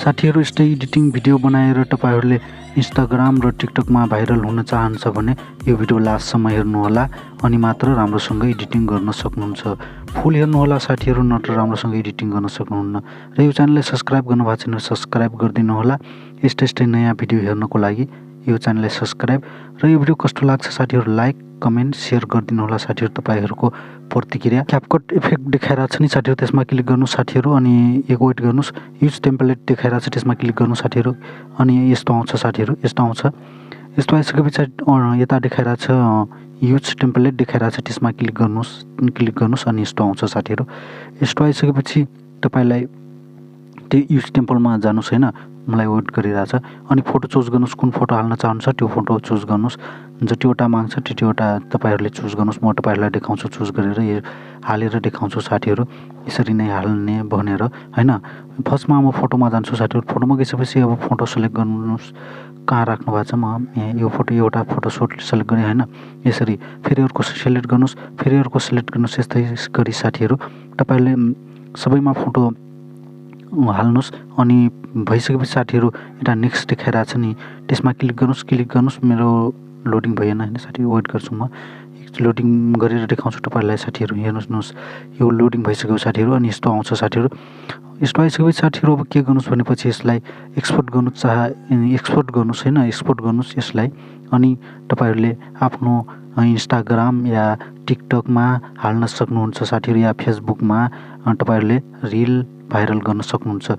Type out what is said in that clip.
साथीहरु, यस्तै editing video बनाएर तपाईहरुले इन्स्टाग्राम र टिकटकमा भाइरल हुन चाहन्छ भने यो भिडियो लास्टसम्म हेर्नुहोला अनि मात्र राम्रोसँग एडिटिङ गर्न सक्नुहुन्छ। फुल हेर्नुहोला साथीहरु, नत्र राम्रोसँग एडिटिङ गर्न सक्नुहुन्न। र यो च्यानललाई सब्स्क्राइब गर्नुभएको छैन भने सब्स्क्राइब गरिदिनु होला। यस्तै नयाँ भिडियो हेर्नको लागि यो च्यानललाई सब्स्क्राइब। र यो भिडियो कस्तो लाग्छ साथीहरु, लाइक कमेन्ट शेयर गरिदिनु होला साथीहरु। तपाईहरुको प्रतिक्रिया क्यापकट इफेक्ट देखाइरहेको छ नि साथीहरु, त्यसमा क्लिक गर्नु साथीहरु अनि एक वेट गर्नुस्। युज टेम्प्लेट देखाइरहेको छ, त्यसमा क्लिक गर्नु साथीहरु अनि यस्तो आउँछ साथीहरु, यस्तो आउँछ। यस्तो आइसकेपछि यता देखाइरहेको छ युज टेम्प्लेट देखाइरहेको छ, त्यसमा क्लिक गर्नुस् अनि यस्तो आउँछ साथीहरु। यस्तो आइसकेपछि तपाईलाई त्यो युज टेम्पलमा जानुस् हैन, मलाई वेट गरिरहेछ। अनि फोटो चुज गर्नुस्, कुन फोटो हाल्न चाहनुहुन्छ त्यो फोटो चुज गर्नुस्। जतिवटा माग्छ त्यतिवटा तपाईहरुले चुज गर्नुस्। म तपाईहरुलाई देखाउँछु चुज गरेर हालेर देखाउँछु साथीहरु, यसरी नै हाल्ने भनेर हैन। फर्स्टमा म फोटोमा जान्छु साथीहरु। फोटोमा गएपछि अब फोटो सिलेक्ट गर्नुस्, कहाँ राख्नु भएको छ। म यो फोटो एउटा फोटो सिलेक्ट गरेँ हैन। यसरी फेरि अर्को सिलेक्ट गर्नुस्, फेरि अर्को सिलेक्ट गर्नुस्। यस्तै गरी साथीहरु तपाईहरुले सबैमा फोटो हाल्नुस्। अनि भइसकेपछि साथीहरु यता नेक्स्ट देखाइरहेको छ नि, त्यसमा क्लिक गर्नुस्। मेरो लोडिङ भएन हैन साथीहरु, वेट गर्छु म। लोडिङ गरेर देखाउँछु तपाईहरुलाई साथीहरु। हेर्नुस्, यो लोडिङ भइसक्यो साथीहरु अनि यस्तो आउँछ साथीहरु। यस्तो आइसकेपछि साथीहरु अब के गर्नुस् भनेपछि यसलाई एक्सपोर्ट गर्नुस् हैन, एक्सपोर्ट गर्नुस् यसलाई। अनि तपाईहरुले आफ्नो इन्स्टाग्राम या टिकटकमा हाल्न सक्नुहुन्छ साथीहरु, या फेसबुकमा तपाईहरुले रिल भाइरल गर्न सक्नुहुन्छ।